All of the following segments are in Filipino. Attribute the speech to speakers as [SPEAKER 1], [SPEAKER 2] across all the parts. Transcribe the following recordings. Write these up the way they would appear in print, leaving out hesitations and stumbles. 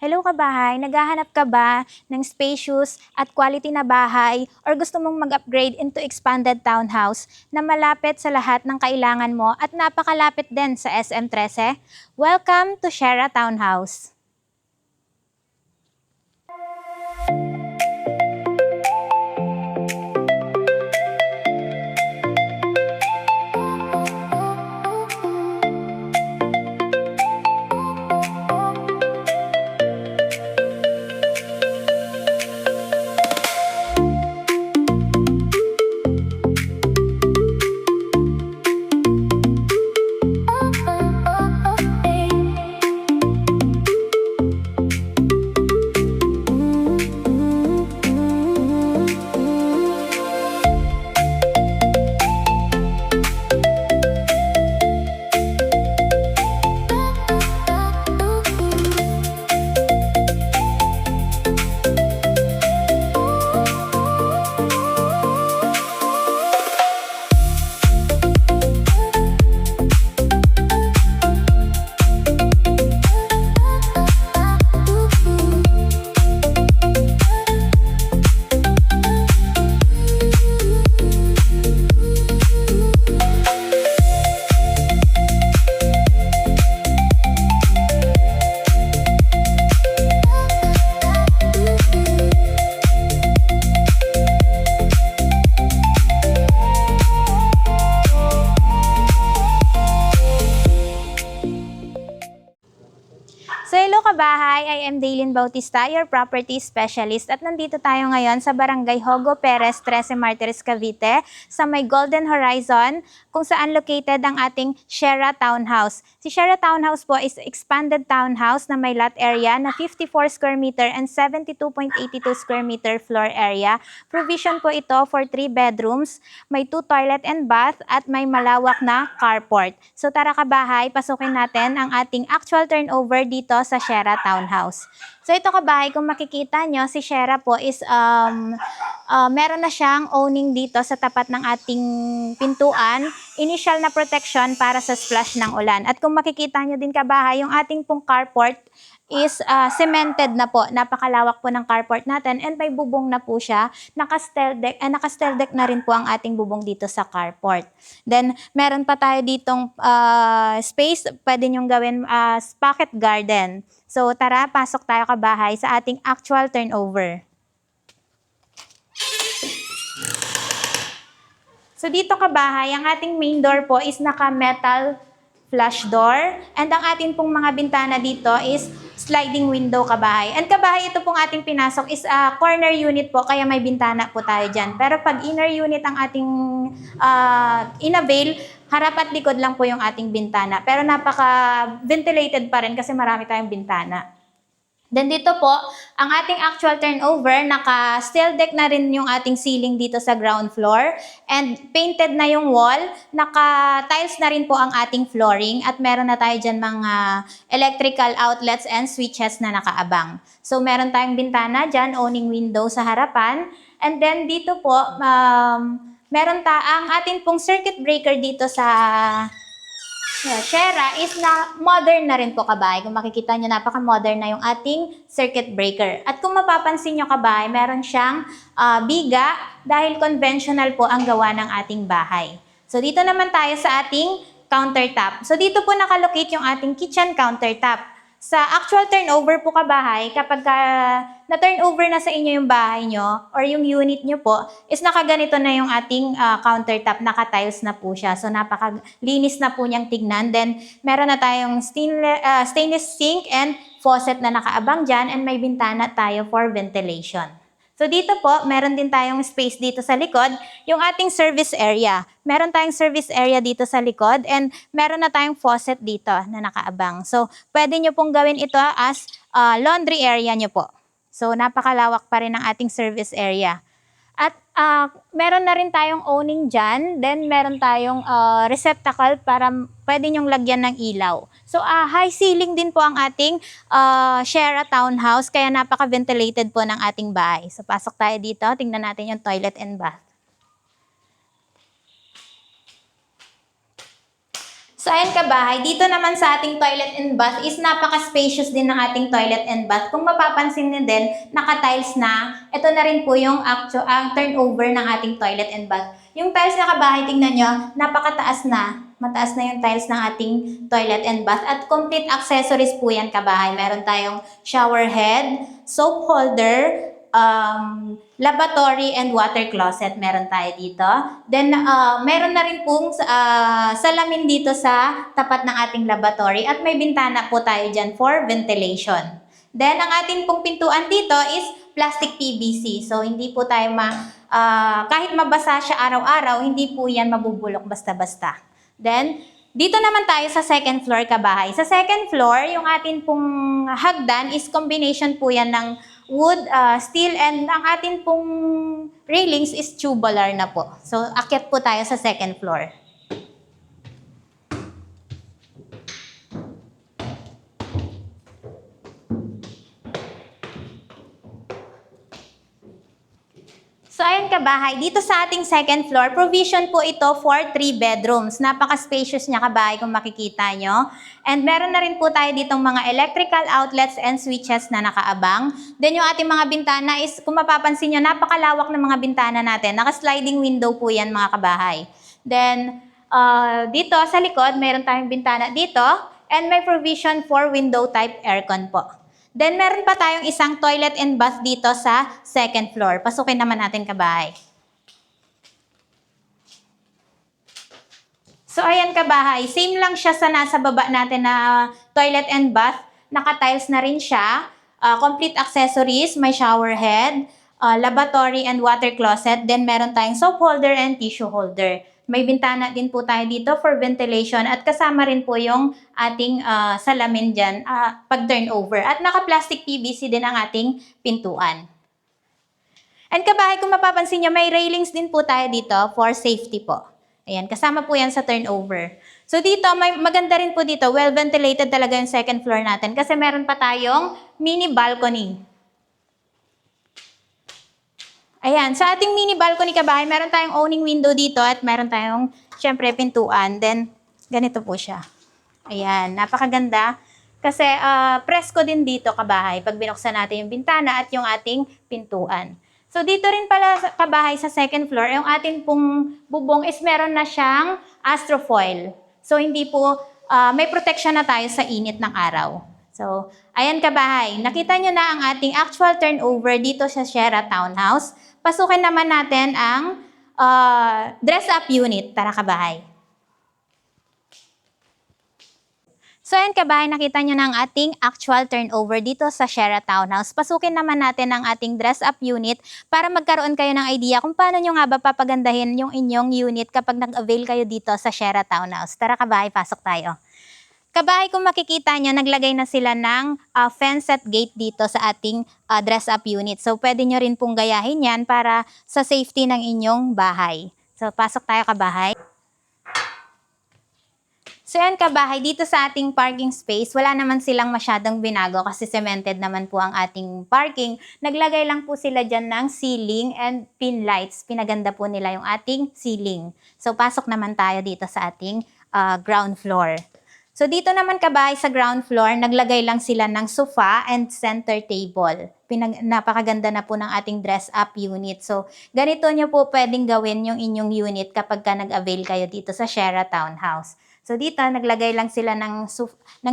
[SPEAKER 1] Hello kabahay, naghahanap ka ba ng spacious at quality na bahay or gusto mong mag-upgrade into expanded townhouse na malapit sa lahat ng kailangan mo at napakalapit din sa SM 13? Welcome to Shera Townhouse! So hello kabahay, I am Daylin Bautista, your property specialist at nandito tayo ngayon sa Barangay Hogo Perez, 13 Martires, Cavite sa may Golden Horizon kung saan located ang ating Shera Townhouse. Si Shera Townhouse po is expanded townhouse na may lot area na 54 square meter and 72.82 square meter floor area. Provision po ito for 3 bedrooms, may 2 toilet and bath at may malawak na carport. So tara kabahay, pasukin natin ang ating actual turnover dito sa Shera Townhouse. So ito kabahay, kung makikita nyo, si Shera po is meron na siyang owning dito sa tapat ng ating pintuan, initial na protection para sa splash ng ulan. At kung makikita nyo din kabahay, yung ating pong carport is cemented na po. Napakalawak po ng carport natin and may bubong na po siya. Naka-stair deck na rin po ang ating bubong dito sa carport. Then, meron pa tayo ditong space, pwede nyong gawin pocket garden. So, tara, pasok tayo kabahay sa ating actual turnover. So, dito kabahay, ang ating main door po is naka-metal flush door. And ang ating pong mga bintana dito is sliding window kabahay. And kabahay, ito pong ating pinasok is corner unit po, kaya may bintana po tayo dyan. Pero pag inner unit ang ating in-avail, harap at likod lang po yung ating bintana. Pero napaka-ventilated pa rin kasi marami tayong bintana. Then dito po, ang ating actual turnover, naka-steel deck na rin yung ating ceiling dito sa ground floor. And painted na yung wall, naka-tiles na rin po ang ating flooring. At meron na tayo dyan mga electrical outlets and switches na nakaabang. So meron tayong bintana dyan, owning window sa harapan. And then dito po, meron ang ating pong circuit breaker dito sa Shera is na modern na rin po kabahay. Kung makikita nyo, napaka-modern na yung ating circuit breaker. At kung mapapansin nyo kabahay, meron siyang biga dahil conventional po ang gawa ng ating bahay. So dito naman tayo sa ating countertop. So dito po nakalocate yung ating kitchen countertop. Sa actual turnover po kabahay, kapag na-turnover na sa inyo yung bahay nyo or yung unit nyo po, is nakaganito na yung ating countertop, naka-tiles na po siya. So napakalinis na po niyang tignan. Then meron na tayong stainless sink and faucet na nakaabang dyan and may bintana tayo for ventilation. So dito po, meron din tayong space dito sa likod, yung ating service area. Meron tayong service area dito sa likod and meron na tayong faucet dito na nakaabang. So pwede nyo pong gawin ito as laundry area nyo po. So napakalawak pa rin ang ating service area. At meron na rin tayong owning dyan, then meron tayong receptacle para pwede nyong lagyan ng ilaw. So high ceiling din po ang ating Shera Townhouse, kaya napaka-ventilated po ng ating bahay. So pasok tayo dito, tingnan natin yung toilet and bath. So ayan kabahay, dito naman sa ating toilet and bath is napaka-spacious din ng ating toilet and bath. Kung mapapansin niyo din, naka-tiles na. Ito na rin po yung ang turnover ng ating toilet and bath. Yung tiles na kabahay, tingnan nyo, napakataas na. Mataas na yung tiles ng ating toilet and bath. At complete accessories po yan kabahay. Meron tayong shower head, soap holder, lavatory and water closet meron tayo dito. Then, meron na rin pong salamin dito sa tapat ng ating lavatory at may bintana po tayo dyan for ventilation. Then, ang ating pong pintuan dito is plastic PVC. So, hindi po tayo kahit mabasa siya araw-araw, hindi po yan mabubulok basta-basta. Then, dito naman tayo sa second floor kabahay. Sa second floor, yung atin pong hagdan is combination po yan ng wood, steel, and ang atin pong railings is tubular na po. So, akyat po tayo sa second floor. So, ayan kabahay, dito sa ating second floor, provision po ito for 3 bedrooms. Napaka-spacious niya kabahay kung makikita nyo. And meron na rin po tayo ditong mga electrical outlets and switches na nakaabang. Then yung ating mga bintana is, kung mapapansin nyo, napakalawak ng mga bintana natin. Naka-sliding window po yan mga kabahay. Then, dito sa likod, meron tayong bintana dito. And may provision for window type aircon po. Then, meron pa tayong isang toilet and bath dito sa second floor. Pasukin naman natin kabahay. So, ayan kabahay. Same lang siya sa nasa baba natin na toilet and bath. Naka-tiles na rin siya. Complete accessories, may shower head, lavatory and water closet. Then, meron tayong soap holder and tissue holder. May bintana din po tayo dito for ventilation at kasama rin po yung ating salamin dyan pag turnover. At naka-plastic PVC din ang ating pintuan. And kabahay, kung mapapansin nyo, may railings din po tayo dito for safety po. Ayan, kasama po yan sa turnover. So dito, may maganda rin po dito, well-ventilated talaga yung second floor natin kasi meron pa tayong mini balcony. Ayan, sa ating mini balcony kabahay, meron tayong owning window dito at meron tayong, syempre, pintuan. Then, ganito po siya. Ayan, napakaganda. Kasi presko din dito kabahay pag binuksan natin yung bintana at yung ating pintuan. So, dito rin pala kabahay sa second floor, yung ating pong bubong is meron na siyang astrofoil. So, hindi po, may protection na tayo sa init ng araw. So, ayan kabahay, nakita nyo na ang ating actual turnover dito sa Sierra Townhouse. Pasukin naman natin ang dress-up unit. Tara kabahay. So ayan kabahay, nakita nyo na ang ating actual turnover dito sa Sierra Townhouse. Pasukin naman natin ang ating dress-up unit para magkaroon kayo ng idea kung paano nyo nga ba papagandahin yung inyong unit kapag nag-avail kayo dito sa Sierra Townhouse. Tara kabahay, pasok tayo. Kabahay, kung makikita nyo, naglagay na sila ng fence at gate dito sa ating dress-up unit. So, pwede nyo rin pong gayahin yan para sa safety ng inyong bahay. So, pasok tayo kabahay. So, yan kabahay, dito sa ating parking space, wala naman silang masyadong binago kasi cemented naman po ang ating parking. Naglagay lang po sila dyan ng ceiling and pin lights. Pinaganda po nila yung ating ceiling. So, pasok naman tayo dito sa ating ground floor. So, dito naman kabahay sa ground floor, naglagay lang sila ng sofa and center table. Napakaganda na po ng ating dress-up unit. So, ganito nyo po pwedeng gawin yung inyong unit kapag ka nag-avail kayo dito sa Sierra Townhouse. So, dito naglagay lang sila ng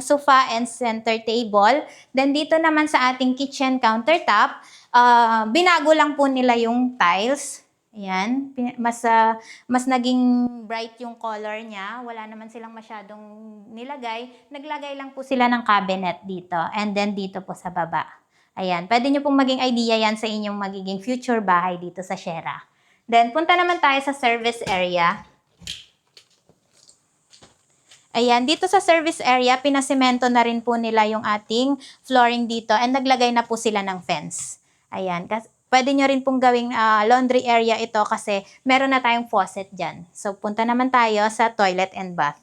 [SPEAKER 1] sofa and center table. Then, dito naman sa ating kitchen countertop, binago lang po nila yung tiles. Ayan, mas naging bright yung color niya. Wala naman silang masyadong nilagay. Naglagay lang po sila ng cabinet dito. And then dito po sa baba. Ayan, pwede nyo pong maging idea yan sa inyong magiging future bahay dito sa Sierra. Then, punta naman tayo sa service area. Ayan, dito sa service area, pinasemento na rin po nila yung ating flooring dito. And naglagay na po sila ng fence. Ayan, pwede nyo rin pong gawing laundry area ito kasi meron na tayong faucet dyan. So, punta naman tayo sa toilet and bath.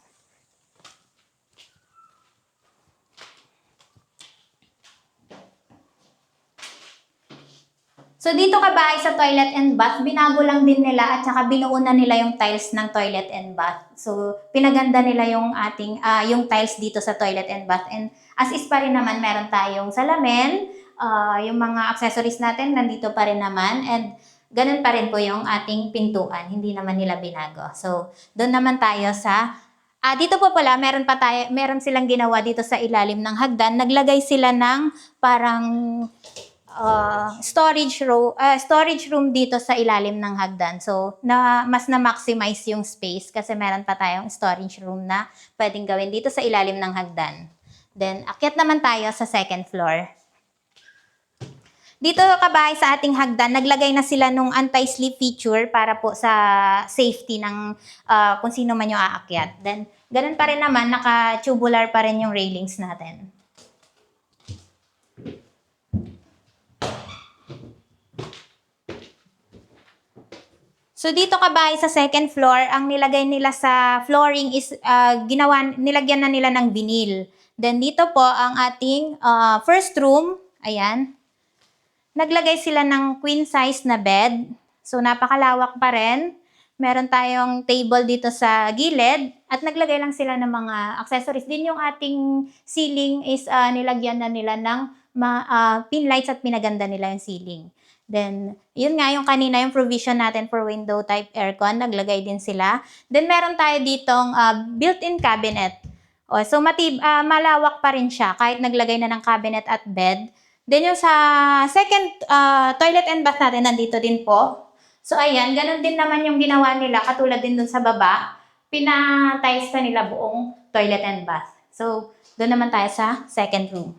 [SPEAKER 1] So dito kabahay sa toilet and bath, binago lang din nila at saka binuo na nila yung tiles ng toilet and bath. So pinaganda nila yung ating yung tiles dito sa toilet and bath, and as is pa rin naman meron tayong salamin, yung mga accessories natin nandito pa rin naman, and ganun pa rin po yung ating pintuan, hindi naman nila binago. So doon naman tayo sa dito po pala, meron silang ginawa dito sa ilalim ng hagdan. Naglagay sila ng parang storage room dito sa ilalim ng hagdan. So, mas na-maximize yung space kasi meron pa tayong storage room na pwedeng gawin dito sa ilalim ng hagdan. Then, akyat naman tayo sa second floor. Dito kabahay sa ating hagdan, naglagay na sila nung anti-slip feature para po sa safety ng kung sino man yung aakyat. Then, ganun pa rin naman, naka-tubular pa rin yung railings natin. So dito kabahay sa second floor, ang nilagay nila sa flooring is nilagyan na nila ng vinyl. Then dito po ang ating first room, ayan. Naglagay sila ng queen size na bed. So napakalawak pa rin. Meron tayong table dito sa gilid at naglagay lang sila ng mga accessories. Din yung ating ceiling is nilagyan na nila ng pin lights at pinaganda nila yung ceiling. Then, yun nga yung kanina yung provision natin for window type aircon, naglagay din sila. Then, meron tayo ditong built-in cabinet. So, malawak pa rin siya kahit naglagay na ng cabinet at bed. Then, yung sa second toilet and bath natin, nandito din po. So, ayan, ganun din naman yung ginawa nila, katulad din dun sa baba. Pinatiles na nila buong toilet and bath. So, doon naman tayo sa second room.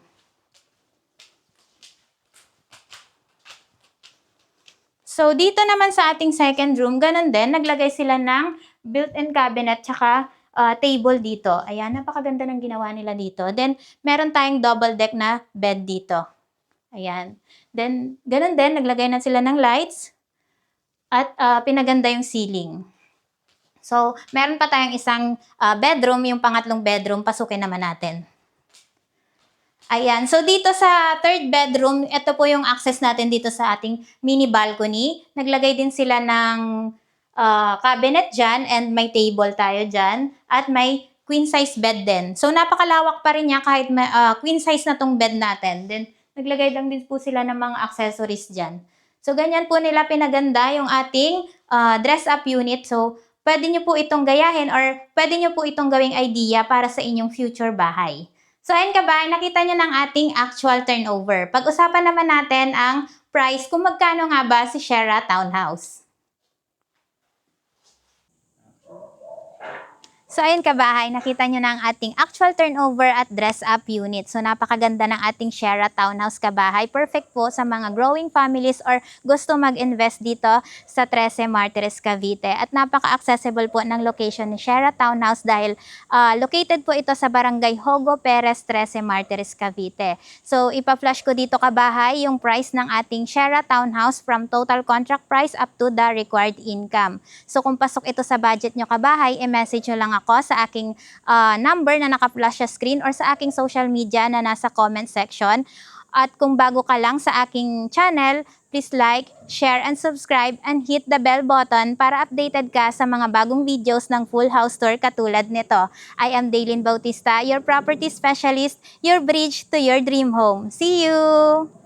[SPEAKER 1] So, dito naman sa ating second room, ganun din, naglagay sila ng built-in cabinet tsaka table dito. Ayan, napakaganda ng ginawa nila dito. Then, meron tayong double deck na bed dito. Ayan. Then, ganun din, naglagay na sila ng lights at pinaganda yung ceiling. So, meron pa tayong isang bedroom, yung pangatlong bedroom, pasukin naman natin. Ayan. So, dito sa third bedroom, ito po yung access natin dito sa ating mini balcony. Naglagay din sila ng cabinet dyan and may table tayo dyan. At may queen size bed din. So, napakalawak pa rin niya kahit queen size na tong bed natin. Then, naglagay lang din po sila ng mga accessories dyan. So, ganyan po nila pinaganda yung ating dress-up unit. So, pwede nyo po itong gayahin or pwede nyo po itong gawing idea para sa inyong future bahay. So, ayun kabahay, nakita nyo ng ating actual turnover. Pag-usapan naman natin ang price kung magkano nga ba si Sierra Townhouse. So, ayun kabahay, nakita nyo na ang ating actual turnover at dress-up unit. So, napakaganda ng ating Sierra Townhouse kabahay. Perfect po sa mga growing families or gusto mag-invest dito sa 13 Martires, Cavite. At napaka-accessible po ng location ni Sierra Townhouse dahil located po ito sa Barangay Hogo Perez, 13 Martires, Cavite. So, ipa-flash ko dito kabahay yung price ng ating Sierra Townhouse from total contract price up to the required income. So, kung pasok ito sa budget nyo kabahay, i-message nyo lang ako sa aking number na naka-flash sa screen or sa aking social media na nasa comment section. At kung bago ka lang sa aking channel, please like, share, and subscribe and hit the bell button para updated ka sa mga bagong videos ng full house tour katulad nito. I am Daylin Bautista, your property specialist, your bridge to your dream home. See you!